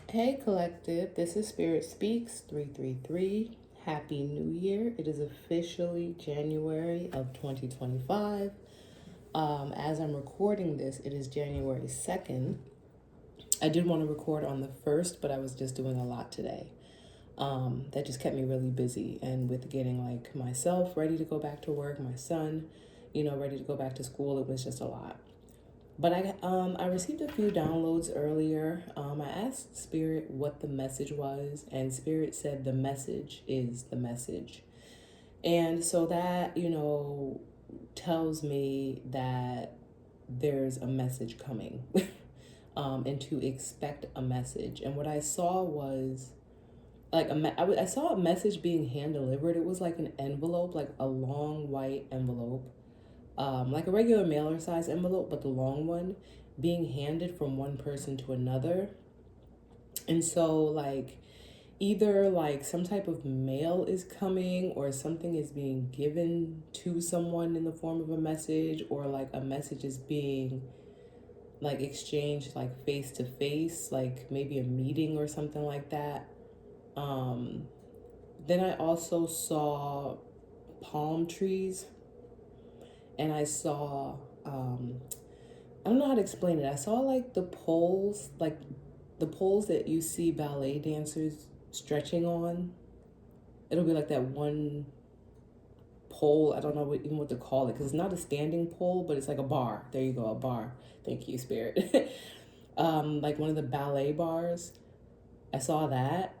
Hey, Collective. This is Spirit Speaks 333. Happy New Year. It is officially January of 2025. As I'm recording this, it is January 2nd. I did want to record on the 1st, but I was just doing a lot today. That just kept me really busy, and with getting like myself ready to go back to work, my son, ready to go back to school, it was just a lot. But I received a few downloads earlier. I asked Spirit what the message was, and Spirit said the message is the message. And so that, tells me that there's a message coming and to expect a message. And what I saw was like I saw a message being hand delivered. It was like an envelope, like a long white envelope, like a regular mailer size envelope, but the long one being handed from one person to another. And so, like, either like some type of mail is coming or something is being given to someone in the form of a message, or like a message is being like exchanged like face to face, like maybe a meeting or something like that. Then I also saw palm trees, and I saw I don't know how to explain it. I saw like the poles that you see ballet dancers stretching on. It'll be like that one pole. I don't know even what to call it, because it's not a standing pole, but it's like a bar. There you go, a bar. Thank you, Spirit. Like one of the ballet bars. I saw that.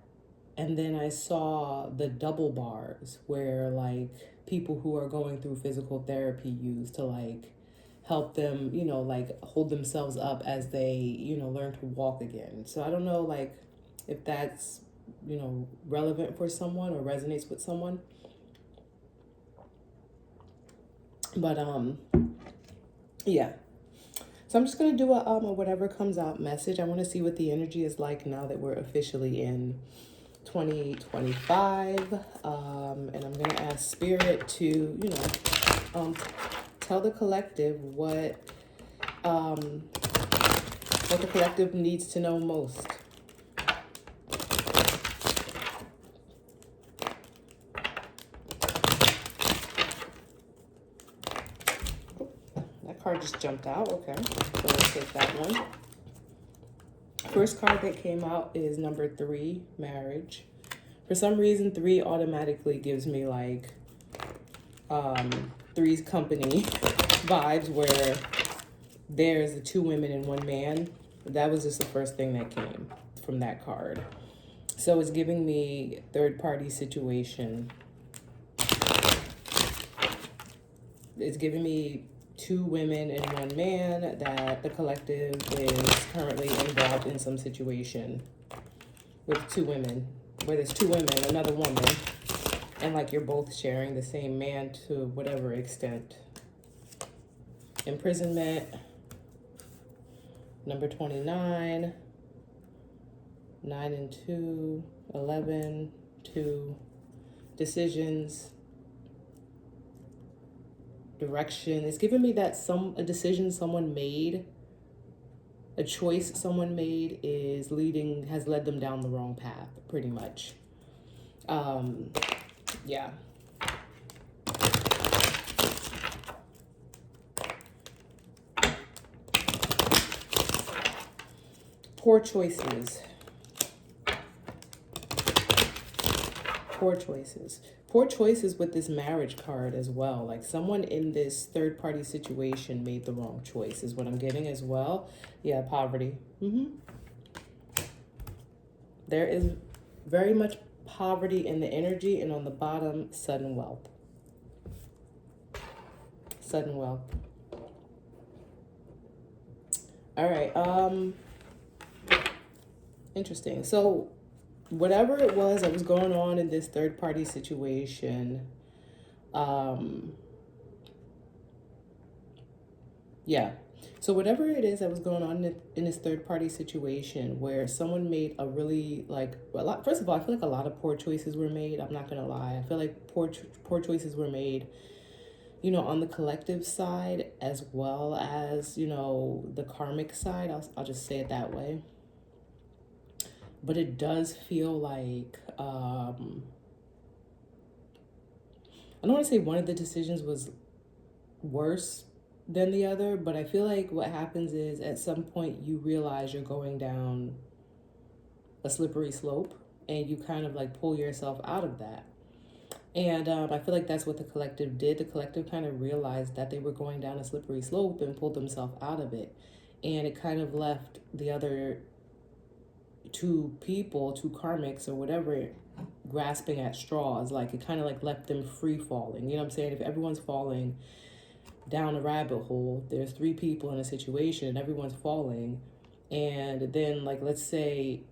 And then I saw the double bars where like people who are going through physical therapy use to like help them, like hold themselves up as they, learn to walk again. So I don't know like if that's, relevant for someone or resonates with someone. But yeah. So I'm just gonna do a whatever comes out message. I want to see what the energy is like now that we're officially in 2025, and I'm gonna ask Spirit to, tell the collective what the collective needs to know most. That card just jumped out. Okay, so let's take that one. First card that came out is number 3, marriage. For some reason, 3 automatically gives me like Three's Company vibes, where there's the 2 women and 1 man. That was just the first thing that came from that card. So it's giving me third party situation. It's giving me 2 women and 1 man, that the collective is currently involved in some situation with 2 women, where there's 2 women, another woman, and like you're both sharing the same man to whatever extent. Imprisonment, number 29, 9 and 2, 11, 2, decisions, direction. It's giving me that a decision someone made, a choice someone made has led them down the wrong path, pretty much. Yeah. Poor choices. Poor choices with this marriage card as well. Like someone in this third party situation made the wrong choice is what I'm getting as well. Yeah, poverty. There is very much poverty in the energy, and on the bottom, sudden wealth. Sudden wealth. All right. Interesting. So whatever it was that was going on in this third party situation, yeah. So whatever it is that was going on in this third party situation, where someone made a really like a lot. First of all, I feel like a lot of poor choices were made. I'm not gonna lie. I feel like poor choices were made, on the collective side, as well as the karmic side. I'll just say it that way. but it does feel like, I don't want to say one of the decisions was worse than the other, but I feel like what happens is at some point you realize you're going down a slippery slope and you kind of like pull yourself out of that. And I feel like that's what the collective did. The collective kind of realized that they were going down a slippery slope and pulled themselves out of it. And it kind of left the other two people, two karmics or whatever, grasping at straws. Like it kind of like left them free falling. You know what I'm saying? If everyone's falling down a rabbit hole, there's three people in a situation and everyone's falling. And then like, let's say,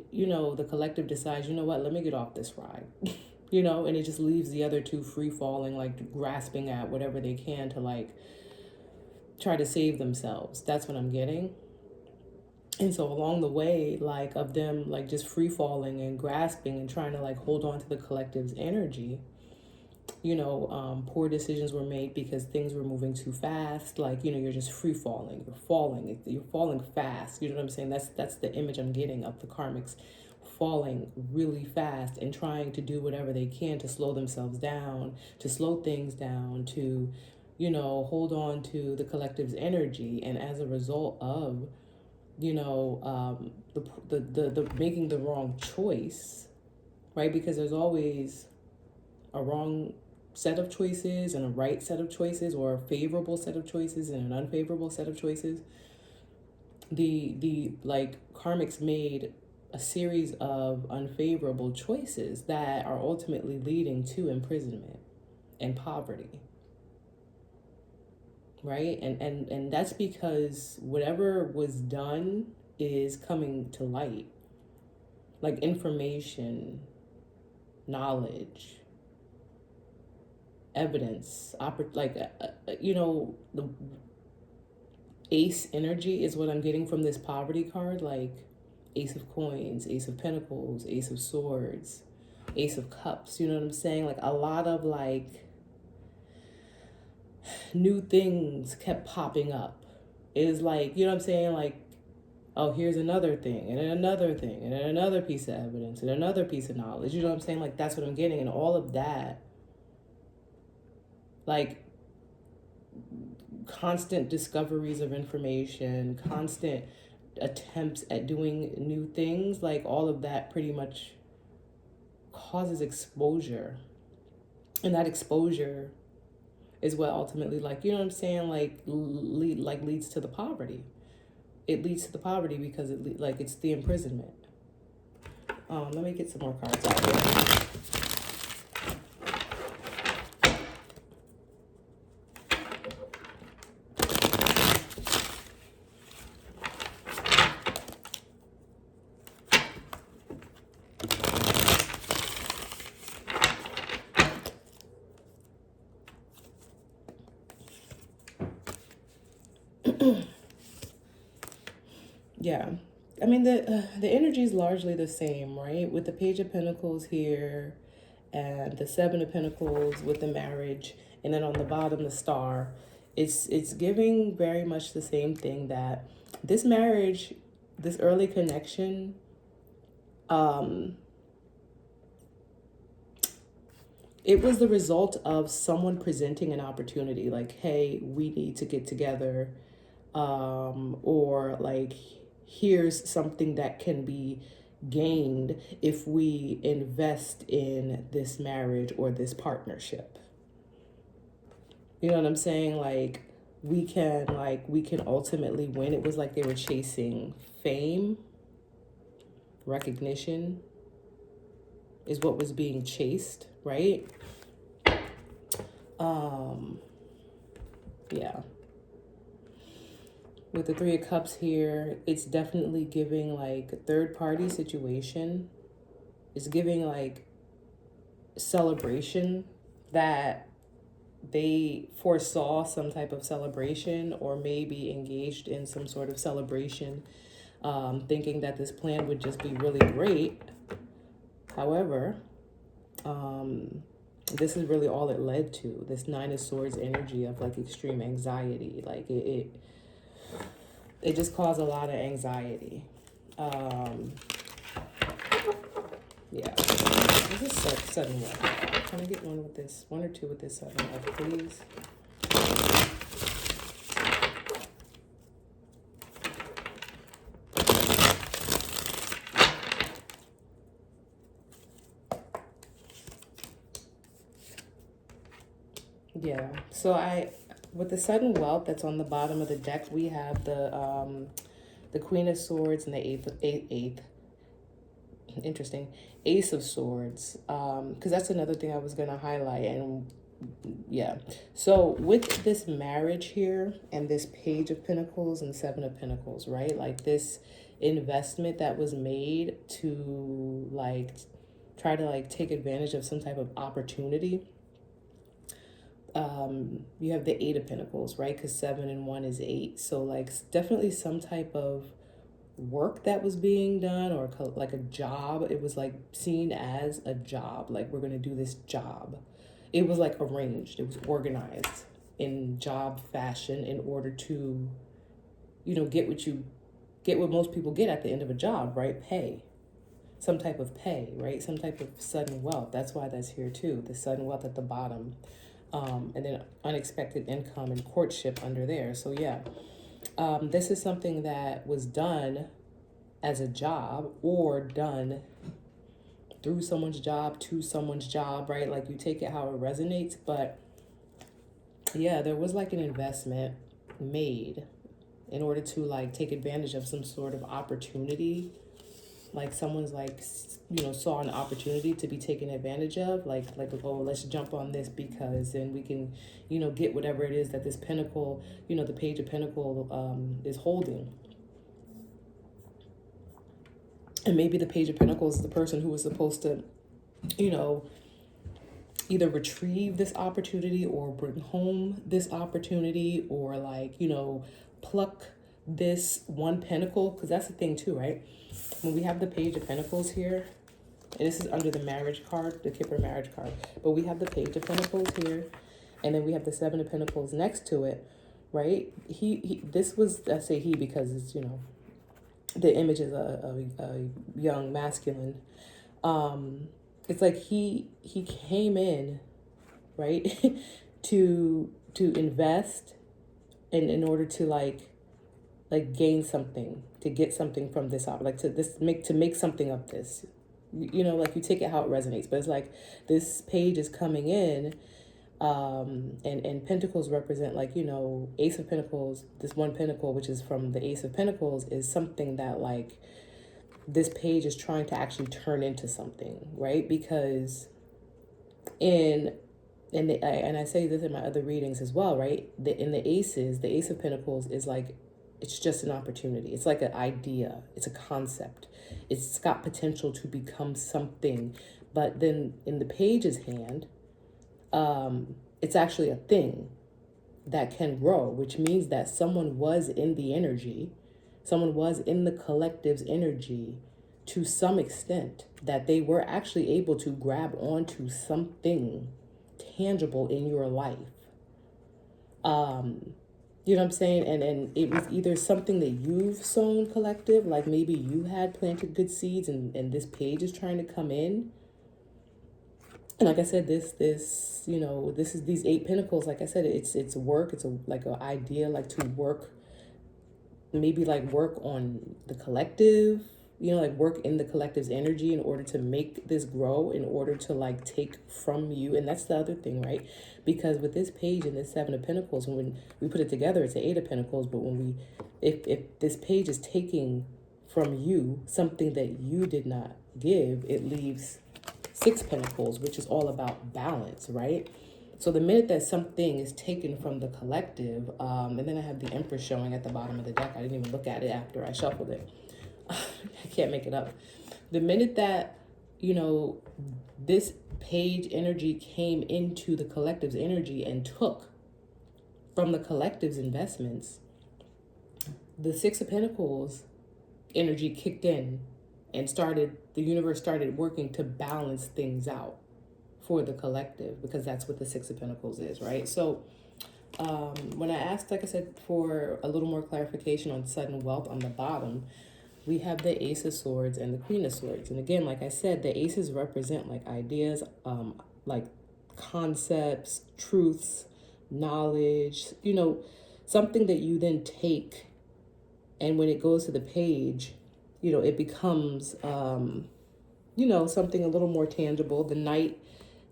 you know, the collective decides, you know what, let me get off this ride. You know, and it just leaves the other two free falling, like grasping at whatever they can to like try to save themselves. That's what I'm getting. And so along the way, like of them like just free falling and grasping and trying to like hold on to the collective's energy, you know, poor decisions were made because things were moving too fast. Like, you know, you're just free falling, you're falling fast. You know what I'm saying? That's the image I'm getting of the karmics falling really fast and trying to do whatever they can to slow themselves down, to slow things down, to, you know, hold on to the collective's energy. And as a result of, you know, the making the wrong choice, right? Because there's always a wrong set of choices and a right set of choices, or a favorable set of choices and an unfavorable set of choices. The like karmics made a series of unfavorable choices that are ultimately leading to imprisonment and poverty, right? And that's because whatever was done is coming to light, like information, knowledge, evidence, you know, the ace energy is what I'm getting from this poverty card, like Ace of Coins, Ace of Pentacles, Ace of Swords, Ace of Cups. You know what I'm saying? Like a lot of like new things kept popping up. It is like, you know what I'm saying? Like, oh, here's another thing, and then another thing, and then another piece of evidence, and another piece of knowledge. You know what I'm saying? Like, that's what I'm getting. And all of that, like, constant discoveries of information, constant attempts at doing new things, like all of that pretty much causes exposure. And that exposure is what ultimately, like, you know what I'm saying, like leads to the poverty. It leads to the poverty because it's the imprisonment. Let me get some more cards out here. Yeah, I mean the energy is largely the same, right? With the Page of Pentacles here, and the Seven of Pentacles with the marriage, and then on the bottom the Star. It's giving very much the same thing, that this marriage, this early connection, it was the result of someone presenting an opportunity, like, hey, we need to get together, or like, here's something that can be gained if we invest in this marriage or this partnership. You know what I'm saying? Like, we can ultimately win. It was like they were chasing fame, recognition is what was being chased, right? Yeah. With the Three of Cups here, it's definitely giving like a third party situation. It's giving like celebration, that they foresaw some type of celebration, or maybe engaged in some sort of celebration, thinking that this plan would just be really great. However, this is really all it led to. This Nine of Swords energy of like extreme anxiety. Like it just caused a lot of anxiety. Yeah. This is sudden wealth. Can I get one with this? One or two with this sudden wealth, please? Yeah. So with the sudden wealth that's on the bottom of the deck, we have the Queen of Swords and the eighth. Interesting. Ace of Swords. Because that's another thing I was gonna highlight. And yeah. So with this marriage here and this Page of Pentacles and Seven of Pentacles, right? Like this investment that was made to like try to like take advantage of some type of opportunity. You have the Eight of Pentacles, right? Because 7 and 1 is 8. So like definitely some type of work that was being done, or like a job. It was like seen as a job, like we're going to do this job. It was like arranged, it was organized in job fashion in order to, you know, get what most people get at the end of a job, right? Pay, some type of pay, right? Some type of sudden wealth. That's why that's here too, the sudden wealth at the bottom. And then unexpected income and courtship under there. So yeah, this is something that was done as a job or done through someone's job to someone's job, right? Like you take it how it resonates. But yeah, there was like an investment made in order to like take advantage of some sort of opportunity. Like someone's like, you know, saw an opportunity to be taken advantage of, like, oh, let's jump on this because then we can, you know, get whatever it is that this pentacle, you know, the Page of Pentacle is holding. And maybe the Page of Pentacles is the person who was supposed to, you know, either retrieve this opportunity or bring home this opportunity, or like, you know, pluck this one pentacle. Because that's the thing too, right? When we have the Page of Pentacles here, and this is under the marriage card, the Kipper marriage card, but we have the Page of Pentacles here, and then we have the Seven of Pentacles next to it, right? This was, I say he because it's, you know, the image is a young masculine. It's like he came in, right, to invest in order to like gain something, to get something from this, like to make something of this, you know, like you take it how it resonates. But it's like this page is coming in, and pentacles represent, like, you know, Ace of Pentacles, this one pentacle, which is from the Ace of Pentacles, is something that like this page is trying to actually turn into something, right? Because and I say this in my other readings as well, right? In the aces, the Ace of Pentacles is like, it's just an opportunity. It's like an idea. It's a concept. It's got potential to become something. But then in the page's hand, it's actually a thing that can grow, which means that someone was in the energy, someone was in the collective's energy to some extent, that they were actually able to grab onto something tangible in your life. You know what I'm saying? And it was either something that you've sown, collective, like maybe you had planted good seeds, and this page is trying to come in. And like I said, this, you know, this is these 8 pentacles. Like I said, it's work. It's like an idea, like to work, maybe like work on the collective, you know, like work in the collective's energy in order to make this grow, in order to like take from you. And that's the other thing, right? Because with this page and this 7 of Pentacles, when we put it together, it's the 8 of Pentacles. But when we, if this page is taking from you something that you did not give, it leaves 6 Pentacles, which is all about balance, right? So the minute that something is taken from the collective, and then I have the Empress showing at the bottom of the deck. I didn't even look at it after I shuffled it. I can't make it up. The minute that, you know, this page energy came into the collective's energy and took from the collective's investments, the 6 of Pentacles energy kicked in and the universe started working to balance things out for the collective, because that's what the 6 of Pentacles is, right? So when I asked, like I said, for a little more clarification on sudden wealth on the bottom, we have the Ace of Swords and the Queen of Swords. And again, like I said, the aces represent like ideas, like concepts, truths, knowledge, something that you then take, and when it goes to the page, it becomes, something a little more tangible. The Knight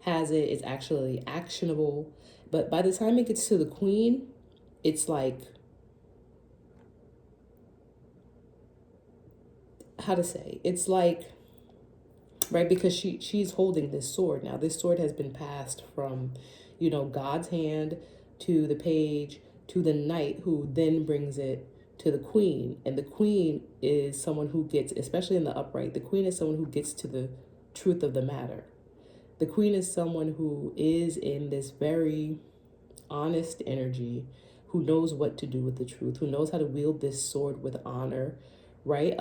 has it, it's actually actionable. But by the time it gets to the Queen, it's like, how to say, it's like, right, because she's holding this sword. Now this sword has been passed from God's hand to the page to the Knight, who then brings it to the Queen. And the Queen is someone who gets, especially in the upright, the Queen is someone who gets to the truth of the matter. The Queen is someone who is in this very honest energy, who knows what to do with the truth, who knows how to wield this sword with honor, right?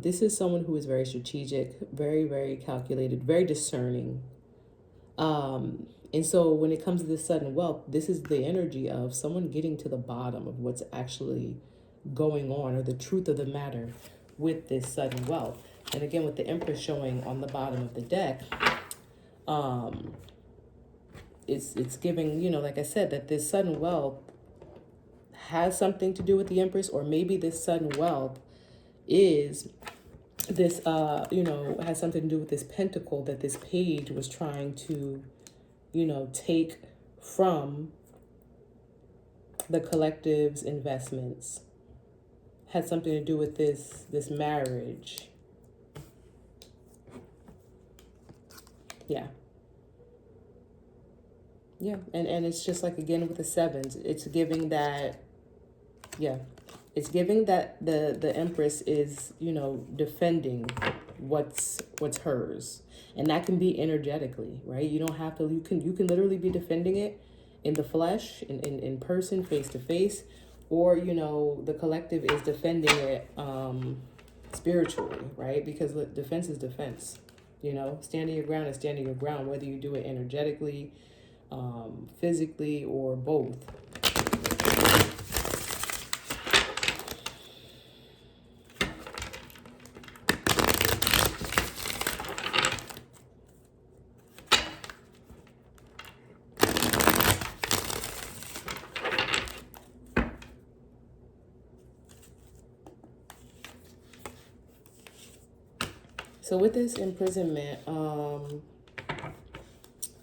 This is someone who is very strategic, very, very calculated, very discerning. And so when it comes to this sudden wealth, this is the energy of someone getting to the bottom of what's actually going on, or the truth of the matter with this sudden wealth. And again, with the Empress showing on the bottom of the deck, it's giving, like I said, that this sudden wealth has something to do with the Empress, or maybe this sudden wealth is this, has something to do with this pentacle that this page was trying to, take from the collective's investments. Had something to do with this marriage. Yeah. Yeah, and it's just like, again, with the sevens, it's giving that, it's giving that the Empress is, defending what's hers. And that can be energetically, right? You don't have to, you can literally be defending it in the flesh, in person, face to face, or, the collective is defending it spiritually, right? Because defense is defense, standing your ground is standing your ground, whether you do it energetically, physically, or both. So with this imprisonment,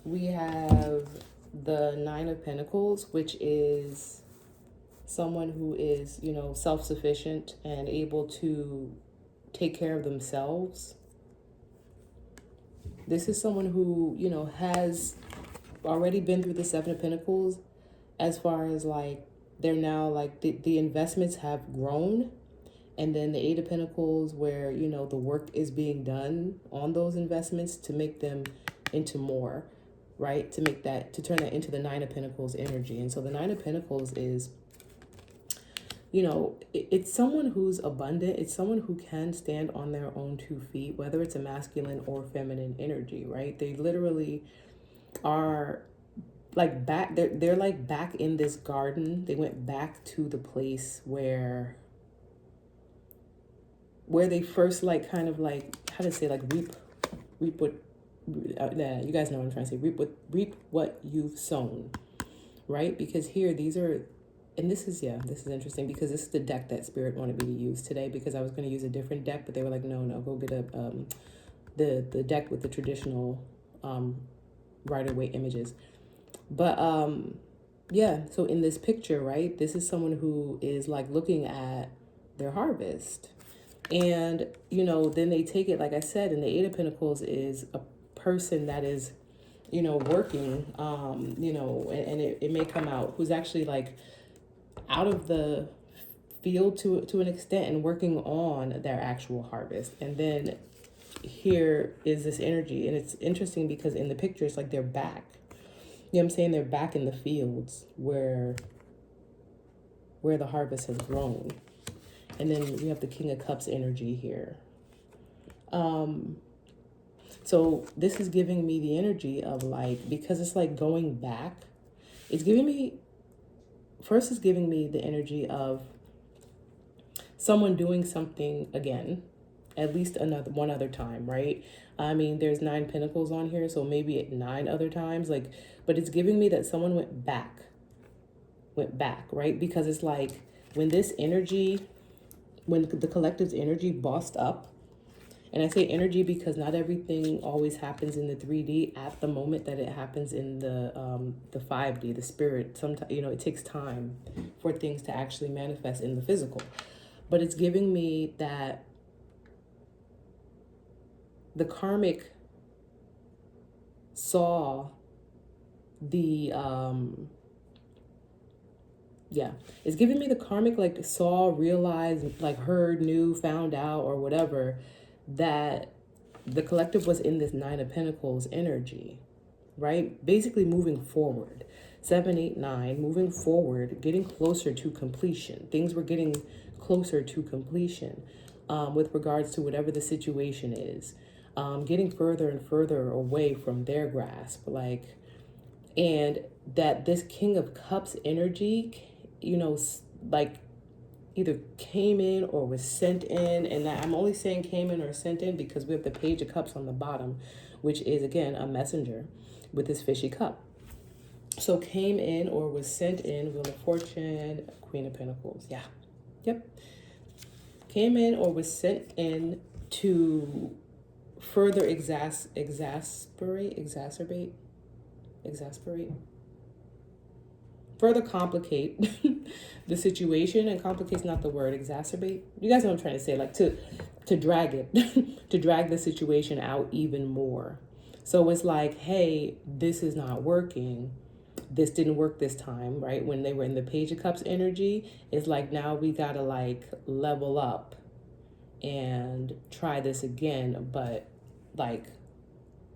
we have the Nine of Pentacles, which is someone who is, self-sufficient and able to take care of themselves. This is someone who, has already been through the Seven of Pentacles, as far as like, they're now like, the investments have grown. And then the Eight of Pentacles, where, the work is being done on those investments to make them into more, right? To turn that into the Nine of Pentacles energy. And so the Nine of Pentacles is, it's someone who's abundant. It's someone who can stand on their own 2 feet, whether it's a masculine or feminine energy, right? They literally are like back, they're like back in this garden. They went back to the place where they first, like, kind of like, how to say, like, reap what, you guys know what I'm trying to say, reap what you've sown, right? Because here, these are, and this is interesting, because this is the deck that Spirit wanted me to use today, because I was going to use a different deck, but they were like, no, go get the deck with the traditional Rider-Waite images. But yeah, so in this picture, right, this is someone who is like looking at their harvest. And, then they take it, like I said, and the Eight of Pentacles is a person that is, working, and it may come out, who's actually like out of the field to an extent and working on their actual harvest. And then here is this energy. And it's interesting because in the picture, it's like they're back. You know what I'm saying? They're back in the fields where the harvest has grown. And then we have the King of Cups energy here. So this is giving me the energy of like, because it's like going back, it's giving me, first it's giving me the energy of someone doing something again, at least one other time, right? I mean, there's 9 pentacles on here, so maybe 9 other times, like, but it's giving me that someone went back, right? Because it's like when this energy, when the collective's energy bossed up, and I say energy because not everything always happens in the 3D at the moment that it happens in the 5D, the spirit. Sometimes, you know, it takes time for things to actually manifest in the physical. But it's giving me that the karmic saw the it's giving me the karmic, like, saw, realized, like, heard, knew, found out, or whatever, that the collective was in this 9 of Pentacles energy, right? Basically moving forward. 7, 8, 9, moving forward, getting closer to completion. Things were getting closer to completion with regards to whatever the situation is. Getting further and further away from their grasp, like, and that this King of Cups energy, you know, like, either came in or was sent in. And I'm only saying came in or sent in because we have the Page of Cups on the bottom, which is, again, a messenger with this fishy cup. So came in or was sent in, Wheel of Fortune, Queen of Pentacles. Yeah. Yep. Came in or was sent in to further exacerbate, further complicate the situation. And complicate's not the word. Exacerbate, you guys know what I'm trying to say, like to drag it to drag the situation out even more. So it's like, hey, this is not working, this didn't work this time, right? When they were in the Page of Cups energy, it's like, now we gotta, like, level up and try this again, but, like,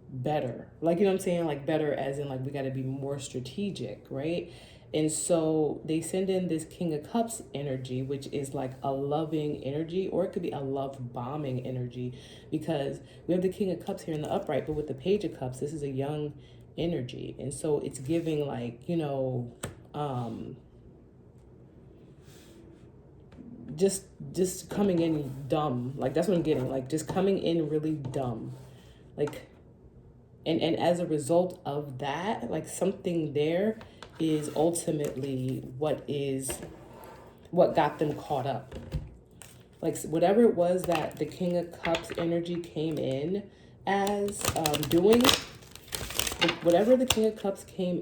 better. Like, you know what I'm saying? Like, better as in, like, we got to be more strategic, right? And so they send in this King of Cups energy, which is like a loving energy, or it could be a love bombing energy, because we have the King of Cups here in the upright, but with the Page of Cups, this is a young energy. And so it's giving, like, you know, just coming in dumb. Like, that's what I'm getting. Like, just coming in really dumb. Like, and as a result of that, like, something there is ultimately what got them caught up. Like, whatever it was that the King of Cups energy came in as doing, whatever the King of Cups came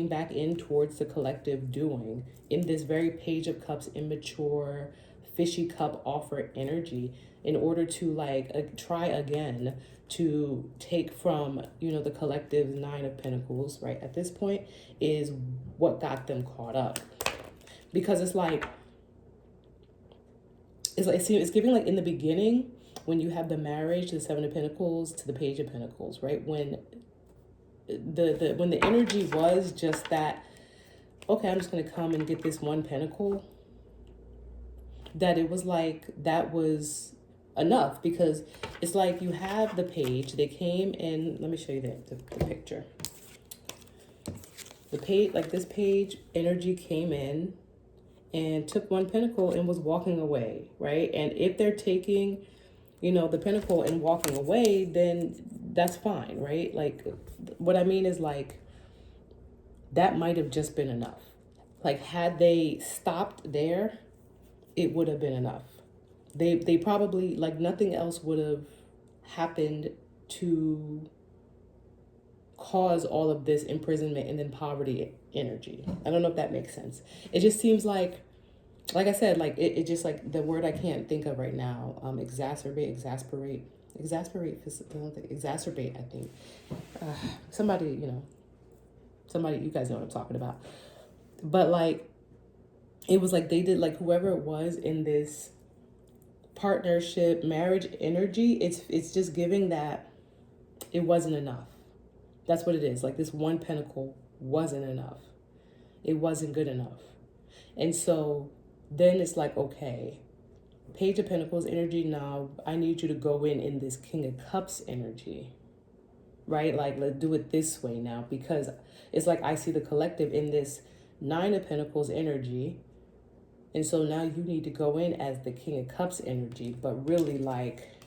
back in towards the collective doing in this very Page of Cups immature fishy cup offer energy, in order to, like, try again to take from, you know, the collective's 9 of Pentacles, right, at this point, is what got them caught up. Because it's like it's giving, like, in the beginning, when you have the marriage, the 7 of Pentacles to the Page of Pentacles, right, when the energy was just that, okay, I'm just going to come and get this one pentacle, that it was like, that was enough. Because it's like, you have the page, they came in, let me show you the picture. The page, like, this page energy came in and took one pentacle and was walking away, right? And if they're taking, you know, the pentacle and walking away, then that's fine, right? Like, what I mean is, like, that might have just been enough. Like, had they stopped there, it would have been enough. They probably, like, nothing else would have happened to cause all of this imprisonment and then poverty energy. I don't know if that makes sense. It just seems like I said, like, it just, like, the word I can't think of right now, exacerbate, I think. Somebody, you guys know what I'm talking about. But, like, it was like they did, like, whoever it was in this partnership, marriage energy, it's just giving that it wasn't enough. That's what it is. Like, this one pentacle wasn't enough. It wasn't good enough. And so then it's like, okay, Page of Pentacles energy, now I need you to go in this King of Cups energy, right? Like, let's do it this way now, because it's like I see the collective in this 9 of Pentacles energy. And so now you need to go in as the King of Cups energy, but really, like,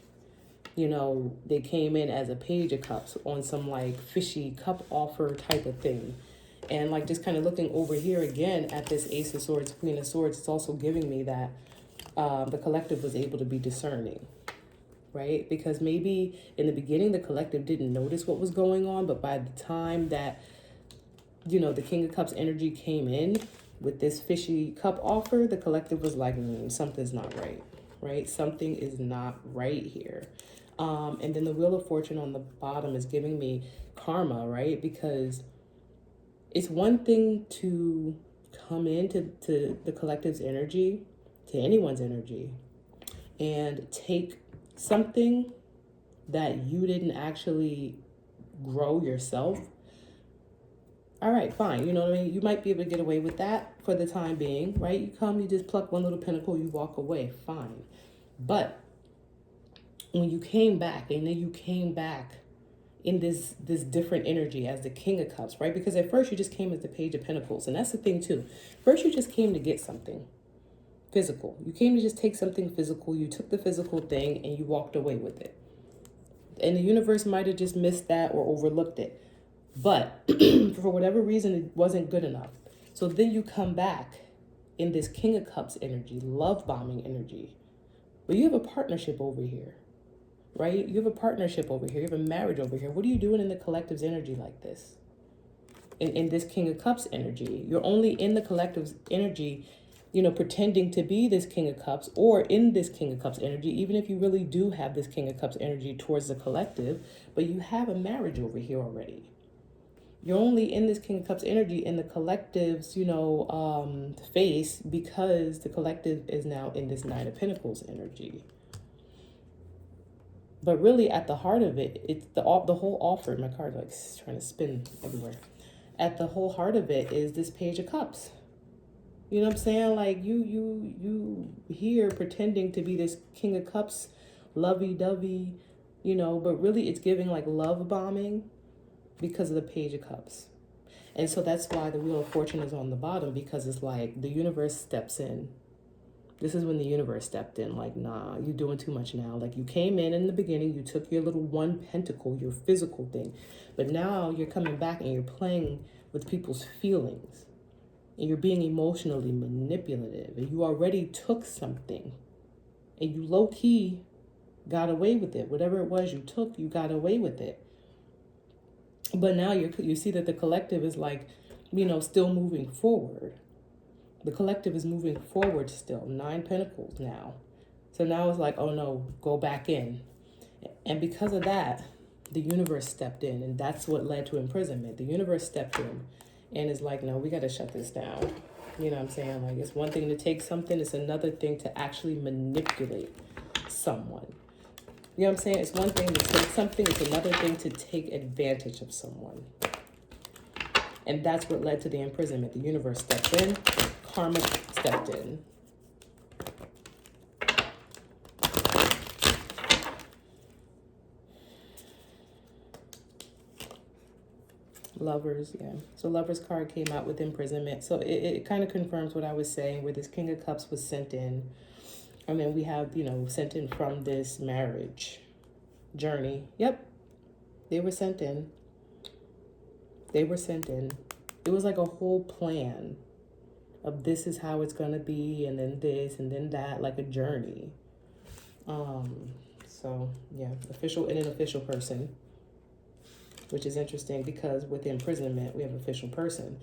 they came in as a page of cups on some like fishy cup offer type of thing. And like just kind of looking over here again at this Ace of Swords, Queen of Swords, it's also giving me that the collective was able to be discerning, right? Because maybe in the beginning, the collective didn't notice what was going on, but by the time that, the King of Cups energy came in with this fishy cup offer, the collective was like, something's not right, right? Something is not right here. And then the Wheel of Fortune on the bottom is giving me karma, right? Because it's one thing to come into the collective's energy, to anyone's energy, and take something that you didn't actually grow yourself. All right, fine. You know what I mean? You might be able to get away with that for the time being, right? You come, you just pluck one little pinnacle, you walk away, fine. But when you came back, and then you came back in this different energy as the King of Cups, right? Because at first you just came as the Page of Pentacles. And that's the thing too. First you just came to get something physical. You came to just take something physical. You took the physical thing and you walked away with it. And the universe might have just missed that or overlooked it. But for whatever reason, it wasn't good enough. So then you come back in this King of Cups energy, love bombing energy. But you have a partnership over here. Right? You have a partnership over here. You have a marriage over here. What are you doing in the collective's energy like this? In this King of Cups energy. You're only in the collective's energy, pretending to be this King of Cups, or in this King of Cups energy, even if you really do have this King of Cups energy towards the collective, but you have a marriage over here already. You're only in this King of Cups energy in the collective's, face, because the collective is now in this Nine of Pentacles energy. But really, at the heart of it, it's the whole offer. My card's like trying to spin everywhere. At the whole heart of it is this Page of Cups. You know what I'm saying? Like you here pretending to be this King of Cups, lovey-dovey, but really it's giving like love bombing because of the Page of Cups. And so that's why the Wheel of Fortune is on the bottom, because it's like the universe steps in. This is when the universe stepped in, like, nah, you're doing too much now. Like, you came in the beginning, you took your little one pentacle, your physical thing. But now you're coming back and you're playing with people's feelings. And you're being emotionally manipulative. And you already took something. And you low-key got away with it. Whatever it was you took, you got away with it. But now you see that the collective is like, still moving forward. The collective is moving forward still. 9 Pentacles now. So now it's like, oh no, go back in. And because of that, the universe stepped in. And that's what led to imprisonment. The universe stepped in and is like, no, we got to shut this down. You know what I'm saying? Like, it's one thing to take something. It's another thing to actually manipulate someone. You know what I'm saying? It's one thing to take something. It's another thing to take advantage of someone. And that's what led to the imprisonment. The universe stepped in. Karma stepped in. Lovers, yeah. So Lovers card came out with imprisonment. So it kind of confirms what I was saying, where this King of Cups was sent in. I mean, we have, sent in from this marriage journey. Yep. They were sent in. They were sent in. It was like a whole plan of this is how it's going to be, and then this, and then that, like a journey. So, yeah, official and an official person, which is interesting because with imprisonment, we have official person.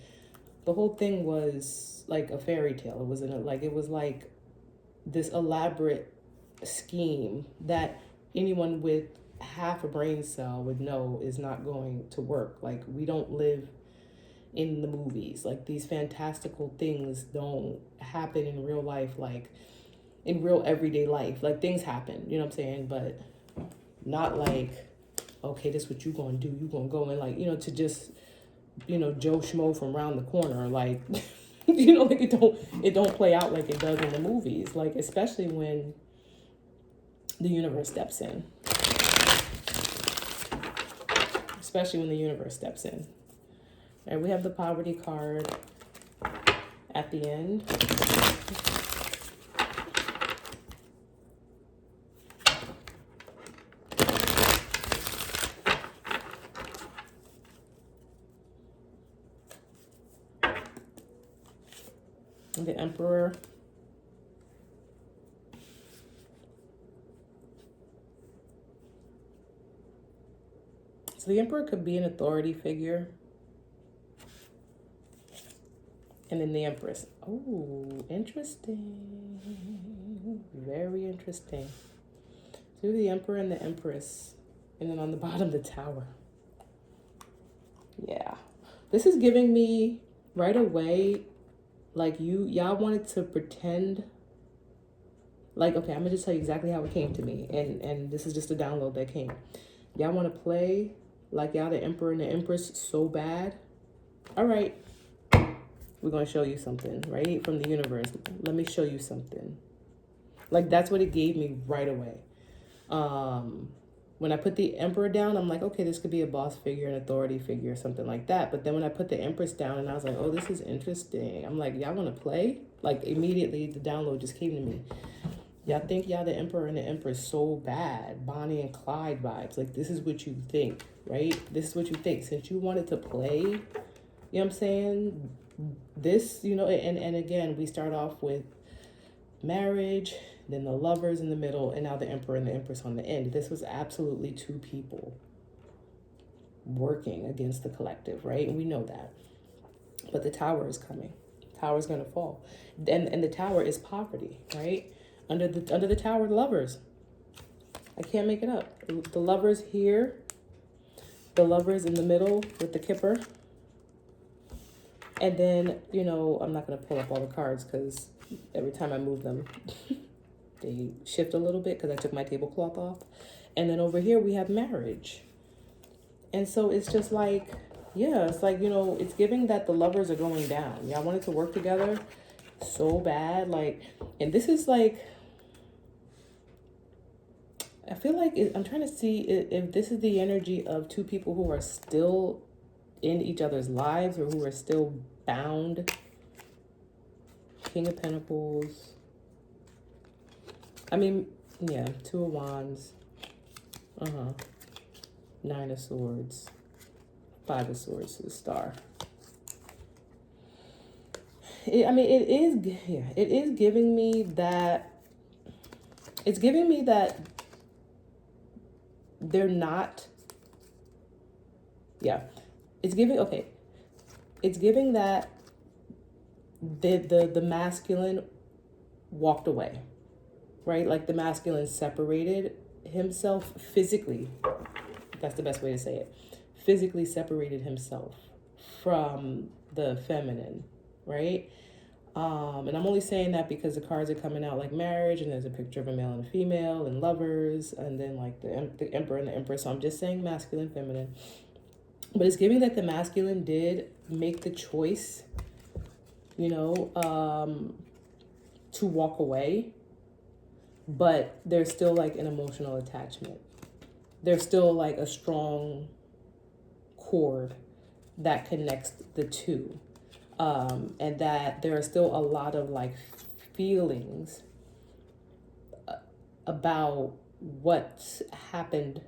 The whole thing was like a fairy tale. It was like this elaborate scheme that anyone with half a brain cell would know is not going to work. Like, we don't live in the movies. Like, these fantastical things don't happen in real life, like in real everyday life. Like, things happen, you know what I'm saying? But not like, okay, this is what you gonna do. You gonna go in, like, to just, Joe Schmo from around the corner. Like, like it don't play out like it does in the movies. Like, especially when the universe steps in. Especially when the universe steps in. And we have the poverty card at the end. The Emperor. So the Emperor could be an authority figure. And then the Empress. Oh, interesting. Very interesting. So the Emperor and the Empress. And then on the bottom, the Tower. Yeah. This is giving me right away, like y'all wanted to pretend. Like, okay, I'm gonna just tell you exactly how it came to me. And this is just a download that came. Y'all want to play like y'all the Emperor and the Empress so bad. All right. We're going to show you something, right? From the universe. Let me show you something. Like, that's what it gave me right away. When I put the Emperor down, I'm like, okay, this could be a boss figure, an authority figure, something like that. But then when I put the Empress down and I was like, oh, this is interesting. I'm like, y'all want to play? Like, immediately the download just came to me. Y'all think y'all the Emperor and the Empress so bad. Bonnie and Clyde vibes. Like, this is what you think, right? This is what you think. Since you wanted to play, you know what I'm saying? This, and again, we start off with marriage, then the lovers in the middle, and now the Emperor and the Empress on the end. This was absolutely two people working against the collective, right? And we know that. But the Tower is coming. Tower is going to fall. And the Tower is poverty, right? Under the Tower, the lovers. I can't make it up. The lovers here, the lovers in the middle with the Kipper. And then, I'm not going to pull up all the cards because every time I move them, they shift a little bit because I took my tablecloth off. And then over here we have marriage. And so it's just like, yeah, it's like, it's giving that the lovers are going down. Y'all wanted to work together so bad. Like, and this is like, I feel like I'm trying to see if this is the energy of two people who are still in each other's lives or who are still bound. King of Pentacles. I mean, yeah, Two of Wands. Nine of Swords. Five of Swords to the Star. It is giving me that. It's giving me that they're not. Yeah. It's giving that the masculine walked away, right? Like the masculine separated himself physically. That's the best way to say it. Physically separated himself from the feminine, right? And I'm only saying that because the cards are coming out like marriage, and there's a picture of a male and a female, and lovers, and then like the Emperor and the Empress. So I'm just saying masculine, feminine. But it's giving that the masculine did make the choice, to walk away. But there's still like an emotional attachment. There's still like a strong cord that connects the two. And that there are still a lot of like feelings about what happened,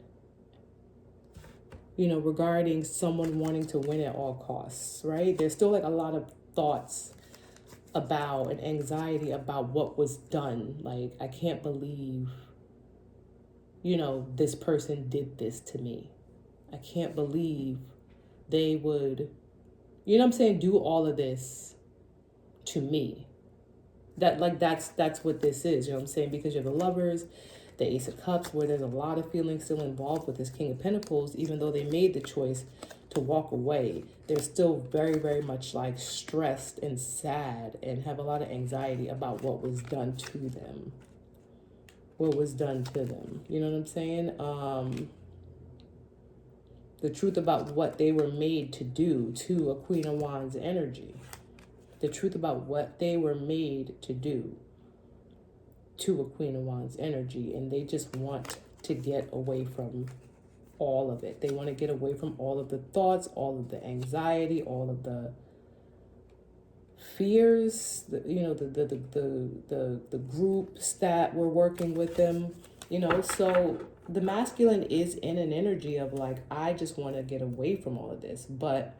regarding someone wanting to win at all costs, right? There's still like a lot of thoughts about and anxiety about what was done. Like, I can't believe, this person did this to me. I can't believe they would, do all of this to me. That's what this is, because you're the lovers, the Ace of Cups, where there's a lot of feelings still involved with this King of Pentacles. Even though they made the choice to walk away, they're still very, very much like stressed and sad and have a lot of anxiety about what was done to them. You know what I'm saying? The truth about what they were made to do to a Queen of Wands energy. The truth about what they were made to do to a Queen of Wands energy. And they just want to get away from all of it. They want to get away from all of the thoughts, all of the anxiety, all of the fears, the groups that were working with them, so the masculine is in an energy of like, I just want to get away from all of this. But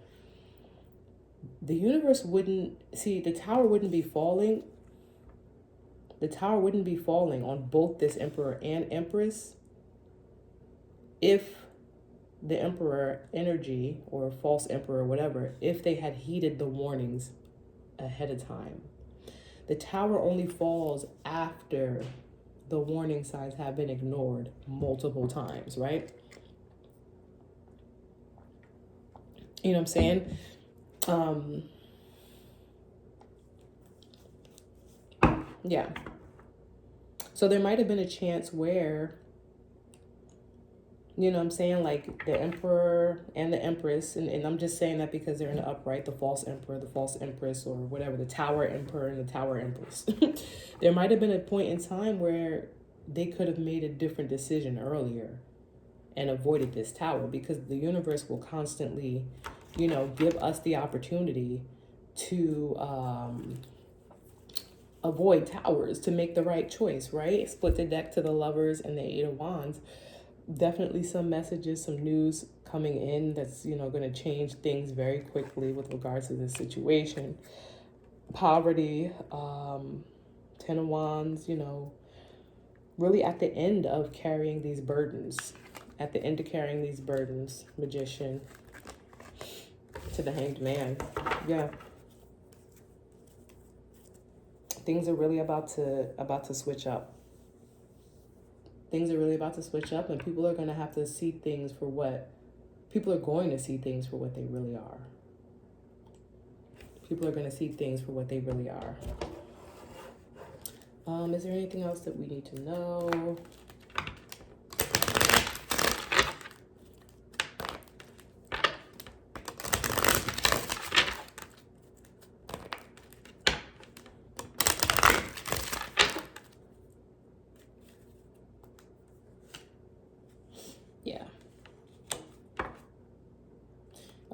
the universe wouldn't, see, the tower wouldn't be falling. The tower wouldn't be falling on both this emperor and empress if the emperor energy or false emperor, whatever, if they had heeded the warnings ahead of time. The tower only falls after the warning signs have been ignored multiple times, right? You know what I'm saying? Yeah. So there might have been a chance where, you know what I'm saying, like the emperor and the empress, and I'm just saying that because they're in the upright, the false emperor, the false empress, or whatever, the tower emperor and the tower empress. There might have been a point in time where they could have made a different decision earlier and avoided this tower, because the universe will constantly, you know, give us the opportunity to avoid towers, to make the right choice, right? Split the deck to the Lovers and the Eight of Wands. Definitely some messages, some news coming in that's, you know, going to change things very quickly with regards to this situation. Poverty, Ten of Wands, you know, really at the end of carrying these burdens. At the end of carrying these burdens, Magician to the Hanged Man. Yeah. Things are really about to switch up. Things are really about to switch up, and people are going to have to see things for what, people are going to see things for what they really are. People are going to see things for what they really are. Is there anything else that we need to know? Yeah.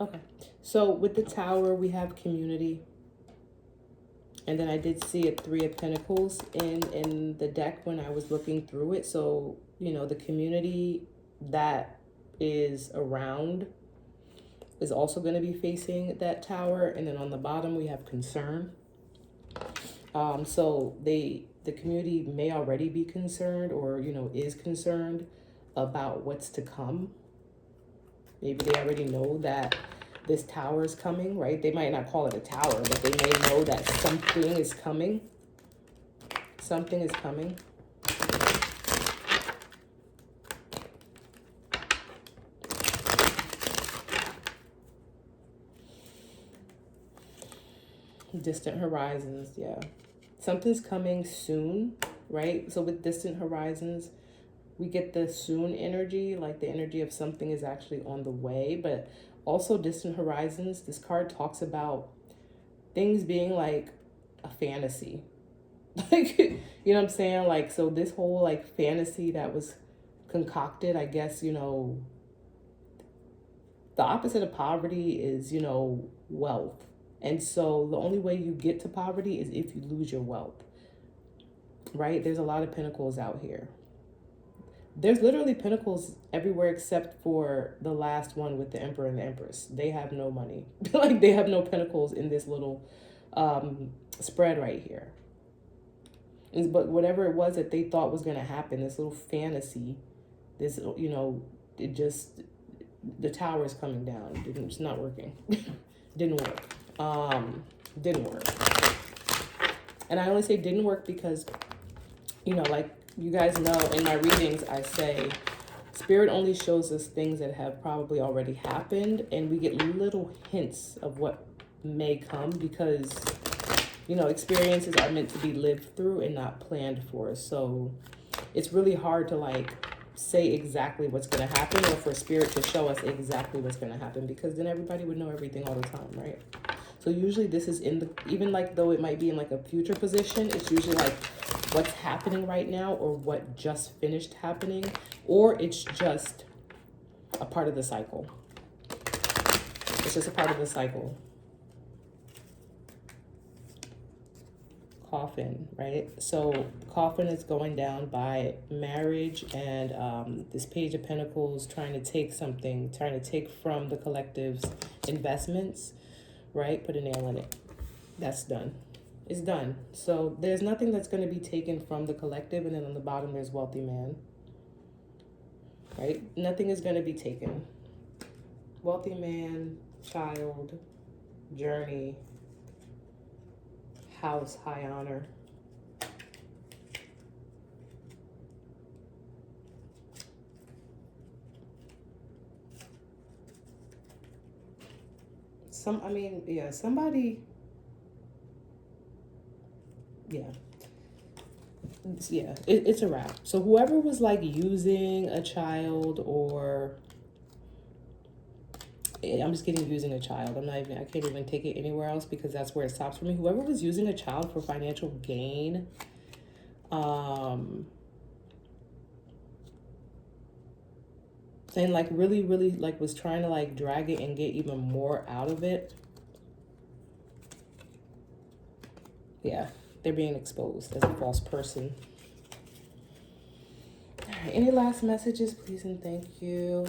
Okay. So with the Tower, we have community. And then I did see a Three of Pentacles in the deck when I was looking through it. So, you know, the community that is around is also going to be facing that tower. And then on the bottom, we have concern. So the community may already be concerned, or, you know, is concerned about what's to come. Maybe they already know that this tower is coming, right? They might not call it a tower, but they may know that something is coming. Something is coming. Distant horizons, yeah. Something's coming soon, right? So with distant horizons, we get the soon energy, like the energy of something is actually on the way. But also distant horizons, this card talks about things being like a fantasy. Like, you know what I'm saying? Like, so this whole like fantasy that was concocted, I guess, you know, the opposite of poverty is, you know, wealth. And so the only way you get to poverty is if you lose your wealth, right? There's a lot of pentacles out here. There's literally pentacles everywhere except for the last one with the Emperor and the Empress. They have no money. Like, they have no pentacles in this little spread right here. But whatever it was that they thought was going to happen, this little fantasy, this, you know, it just, the tower is coming down. It's not working. Didn't work. Didn't work. And I only say didn't work because, you know, like you guys know in my readings, I say Spirit only shows us things that have probably already happened, and we get little hints of what may come because, you know, experiences are meant to be lived through and not planned for. So it's really hard to like say exactly what's going to happen, or for Spirit to show us exactly what's going to happen, because then everybody would know everything all the time, right? So usually this is in the, even like though it might be in like a future position, it's usually like what's happening right now, or what just finished happening, or it's just a part of the cycle. It's just a part of the cycle. Coffin, right? So coffin is going down by marriage, and this Page of Pentacles trying to take something, trying to take from the collective's investments, right? Put a nail in it. That's done. It's done. So there's nothing that's going to be taken from the collective. And then on the bottom, there's wealthy man, right? Nothing is going to be taken. Wealthy man, child, journey, house, high honor. Somebody, it's a wrap. So whoever was like using a child, or I'm just getting using a child. I can't even take it anywhere else because that's where it stops for me. Whoever was using a child for financial gain, and like really, really like was trying to like drag it and get even more out of it. Yeah, they're being exposed as a false person. All right, any last messages, please and thank you.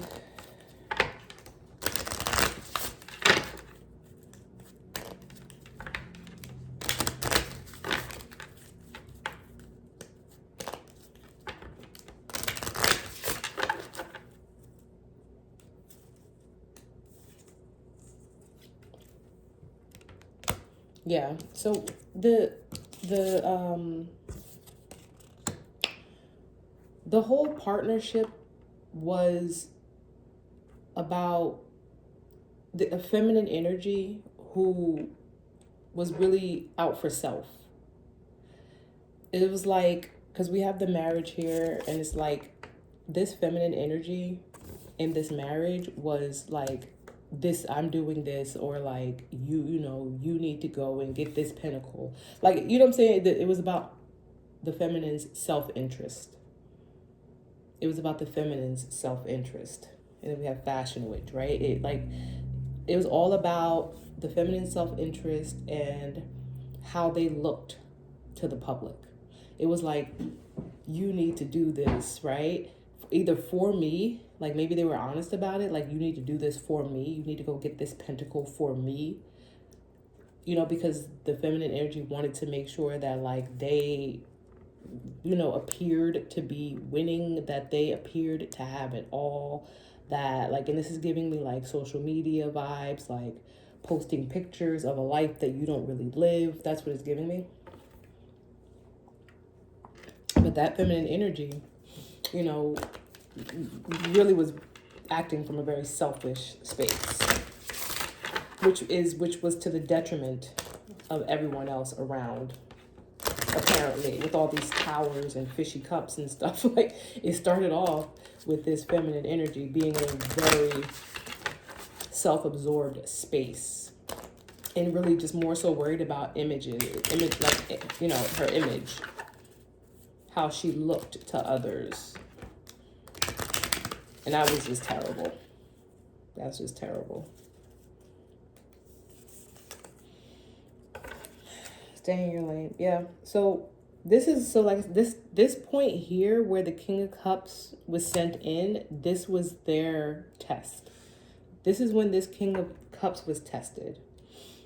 Yeah, so the whole partnership was about a feminine energy who was really out for self. It was like, because we have the marriage here, and it's like this feminine energy in this marriage was like, this, I'm doing this, or like, you need to go and get this pinnacle. Like, you know what I'm saying? That it was about the feminine's self-interest. It was about the feminine's self-interest. And then we have fashion witch, right? It was all about the feminine self-interest and how they looked to the public. It was like, you need to do this, right? Either for me, like maybe they were honest about it, like, you need to do this for me. You need to go get this pentacle for me. Because the feminine energy wanted to make sure that like they, appeared to be winning, that they appeared to have it all, that like, and this is giving me like social media vibes, like posting pictures of a life that you don't really live. That's what it's giving me. But that feminine energy, really was acting from a very selfish space, which was to the detriment of everyone else around. Apparently, with all these towers and fishy cups and stuff, like it started off with this feminine energy being in a very self-absorbed space, and really just more so worried about image, like, her image, how she looked to others. And that was just terrible. That's just terrible. Stay in your lane. Yeah. So this point here where the King of Cups was sent in, this was their test. This is when this King of Cups was tested.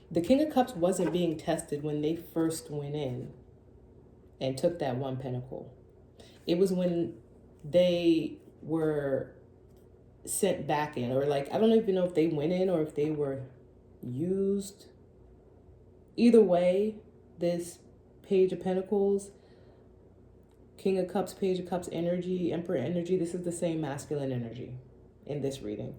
The King of Cups wasn't being tested when they first went in and took that one pentacle. It was when they were sent back in, or like, I don't even know if they went in or if they were used. Either way, this Page of Pentacles, King of Cups, Page of Cups energy, Emperor energy, this is the same masculine energy in this reading.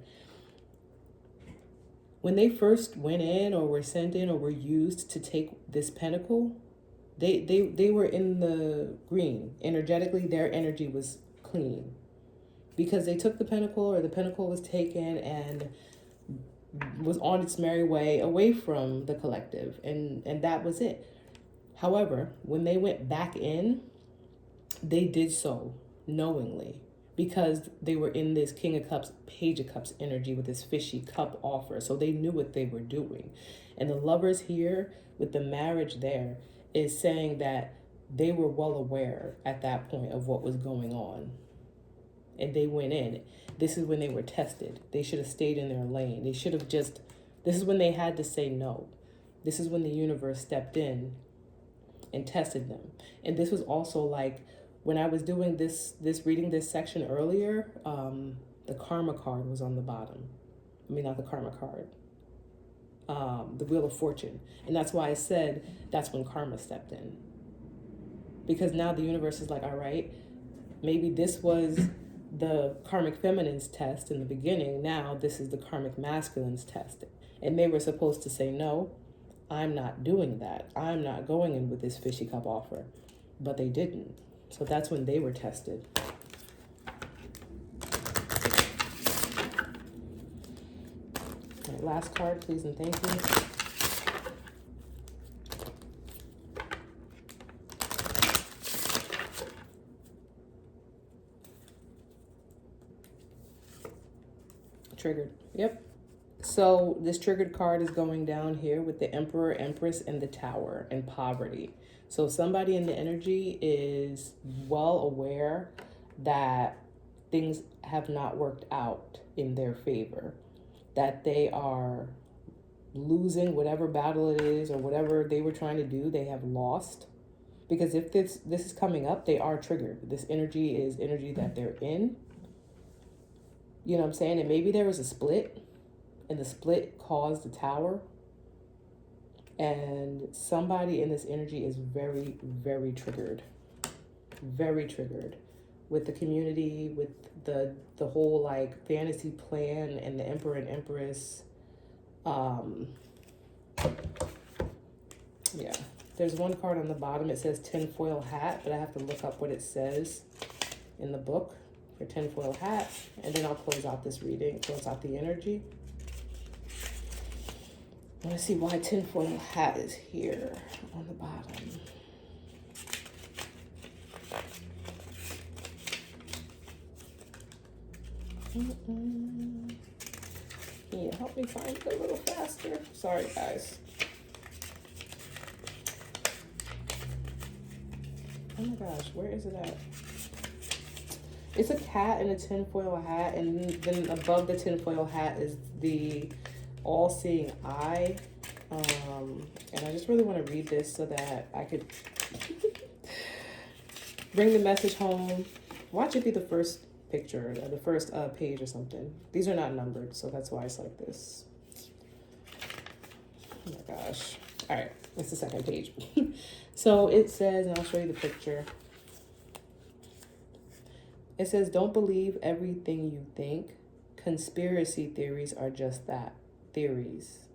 When they first went in or were sent in or were used to take this pentacle, they were in the green. Energetically, their energy was clean. Because they took the pentacle, or the pentacle was taken and was on its merry way away from the collective. And that was it. However, when they went back in, they did so knowingly, because they were in this King of Cups, Page of Cups energy with this fishy cup offer. So they knew what they were doing. And the Lovers here with the marriage there is saying that they were well aware at that point of what was going on. And they went in. This is when they were tested. They should have stayed in their lane. They should have just This is when they had to say no. This is when the universe stepped in and tested them. And this was also like when I was doing this reading this section earlier, the karma card was on the bottom. I mean, not the karma card, the Wheel of Fortune. And that's why I said that's when karma stepped in. Because now the universe is like, all right, maybe this was the karmic feminine's test in the beginning. Now this is the karmic masculine's test. And they were supposed to say, no, I'm not doing that. I'm not going in with this fishy cup offer. But they didn't. So that's when they were tested. All right, last card, please and thank you. Triggered. Yep. So this triggered card is going down here with the Emperor, Empress, and the Tower and poverty. So somebody in the energy is well aware that things have not worked out in their favor, that they are losing whatever battle it is or whatever they were trying to do, they have lost. Because if this is coming up, they are triggered. This energy is energy that they're in. You know what I'm saying? And maybe there was a split, and the split caused the Tower. And somebody in this energy is very, very triggered. Very triggered with the community, with the whole like fantasy plan and the Emperor and Empress. Yeah. There's one card on the bottom. It says tinfoil hat, but I have to look up what it says in the book for tinfoil hat. And then I'll close out this reading, close out the energy. I want to see why tinfoil hat is here on the bottom. Can you help me find it a little faster? Sorry, guys. Oh my gosh, where is it at? It's a cat in a tinfoil hat, and then above the tinfoil hat is the all-seeing eye. And I just really want to read this so that I could bring the message home. Watch it be the first picture, or the first page or something. These are not numbered, so that's why it's like this. Oh my gosh. All right, it's the second page. So it says, and I'll show you the picture. It says, don't believe everything you think. Conspiracy theories are just that, theories.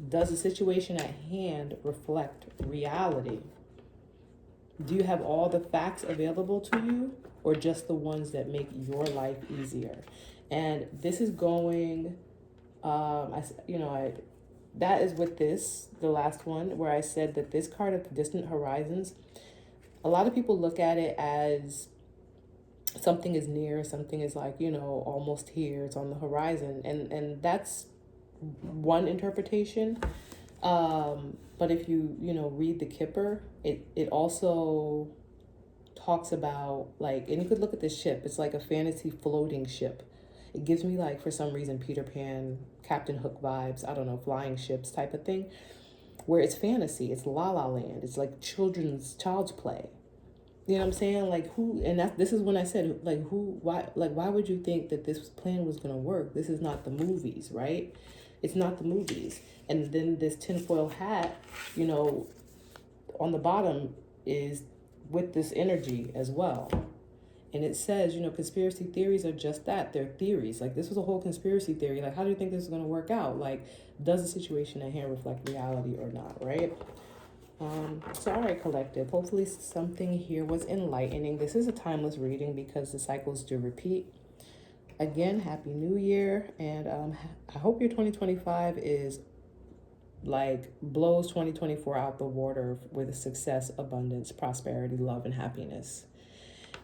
Does the situation at hand reflect reality? Do you have all the facts available to you, or just the ones that make your life easier? And this is going, that is with this, the last one, where I said that this card of distant horizons, a lot of people look at it as something is near, something is like, almost here, it's on the horizon. And that's one interpretation. But if you, read the Kipper, it also talks about like, and you could look at this ship, it's like a fantasy floating ship. It gives me like, for some reason, Peter Pan, Captain Hook vibes, I don't know, flying ships type of thing, where it's fantasy, it's La La Land, it's like child's play. You know what I'm saying? Like this is when I said, like why would you think that this plan was gonna work? This is not the movies, right? It's not the movies. And then this tinfoil hat, on the bottom is with this energy as well. And it says, conspiracy theories are just that. They're theories. Like, this was a whole conspiracy theory. Like, how do you think this is going to work out? Like, does the situation at hand reflect reality or not, right? So, all right, collective. Hopefully something here was enlightening. This is a timeless reading because the cycles do repeat. Again, Happy New Year. And I hope your 2025 is, like, blows 2024 out the water with success, abundance, prosperity, love, and happiness.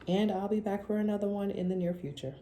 And I'll be back for another one in the near future.